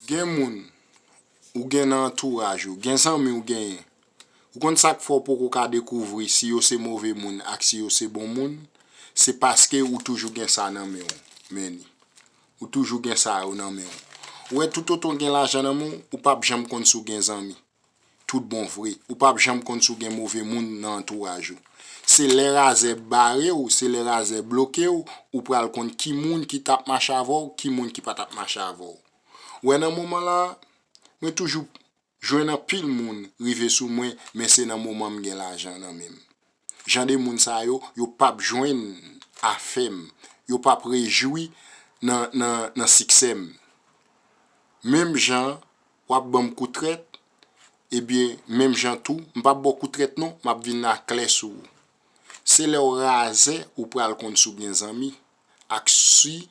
Gen moun ou gen nan entourage ou gen zanmi ou gen ou kon sak fò pour ka découvrir si yo c'est mauvais moun ak si yo c'est bon moun, c'est parce que ou toujours gen ça nan men meni. Ou toujours gen ça nan men. Ouais tout autant gen l'argent nan moun ou pas jamais kon sou gen zanmi. Tout bon vrai, ou pas jamais kon sou gen mauvais moun nan entourage ou. C'est les razè barré ou c'est les razè bloqué ou pral kon ki moun qui tape marche avant qui moun qui pas tape marche avant. Ouais nan moment là, moi toujours joindre pile moun rive sou moi mais c'est nan moment m'gen l'argent nan même. Jan de moun sa yo pas joindre afem, yo pas réjoui nan succès. Même gens wap bam coup traite et bien même gens tout, m'pa beaucoup traite non, m'a vinn na clé sou. C'est le rasé ou pral kon sou gen zanmi ak si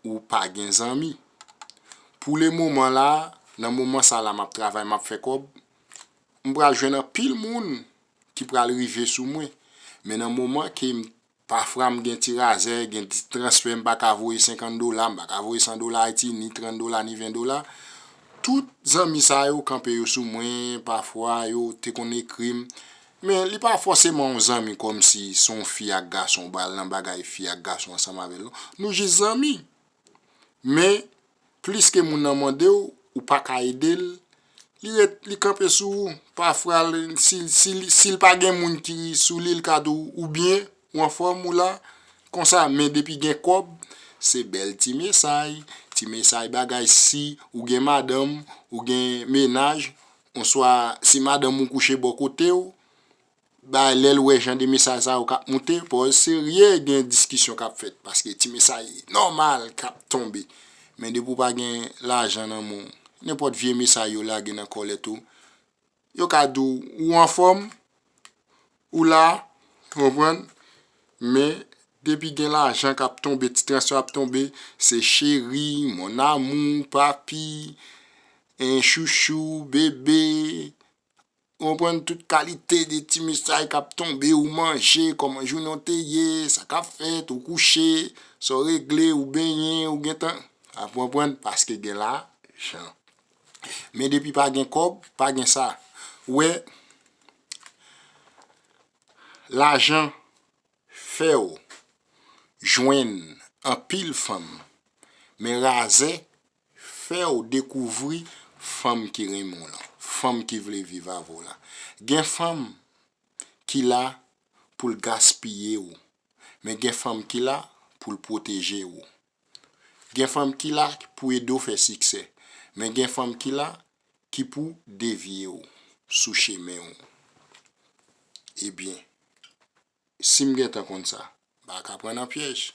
ou pas gen zanmi. Pour le moment là, dans le moment ça là m'a travail m'a fait comme m'pral joindre pile moun qui pral river sous moi. Mais dans le moment que parfois m'gen ti rasé, gen ti transfert m'pa ka voyer $50, m'pa ka voyer $100 Haïti, ni $30 ni $20. Tout zanmi sa yo campé yo sous moi, parfois yo te connaît crime. Mais li pas forcément un zanmi comme si son fille ak garçon bal nan bagay fille ak garçon ensemble avec nous juste zanmi. Mais plus que moun nan mande ou pas ka aider li camper sou parfois s'il pas gen moun qui sou l'île kadou ou bien ou en forme ou là comme ça mais depuis gen kob c'est bel ti message bagay si ou gen madame ou gen ménage on soit si madame ou coucher bon côté ou bah l'elle ouais genre de message ça ou cap monter pour sérieux gen discussion cap fait parce que ti message normal cap tomber mais de pour pas gen l'argent dans mon n'importe vieux message yo la gen encore les tout yo ka dou ou en forme ou là comprendre mais depuis gen l'argent cap tomber petit transfert cap tomber c'est chéri mon amour papi un chouchou bébé on prend toute qualité de petits messages cap tomber ou manger comment journée teye ça cap fait ou coucher so réglé ou baigner ou gen temps à prendre parce que gen là mais depuis pas gen kob pas gen ça ouais l'argent fait ou joindre en pile femme mais rasé fait ou découvrir femme qui remon là femme qui veut vivre avec là gen femme qui là pour gaspiller ou mais gen femme qui là pour protéger ou gen femme qui là pour aider faire succès mais gen femme qui là qui pour dévier ou sous chemin ou eh bien si m'gen tan comme ça bah ka prendre un piège.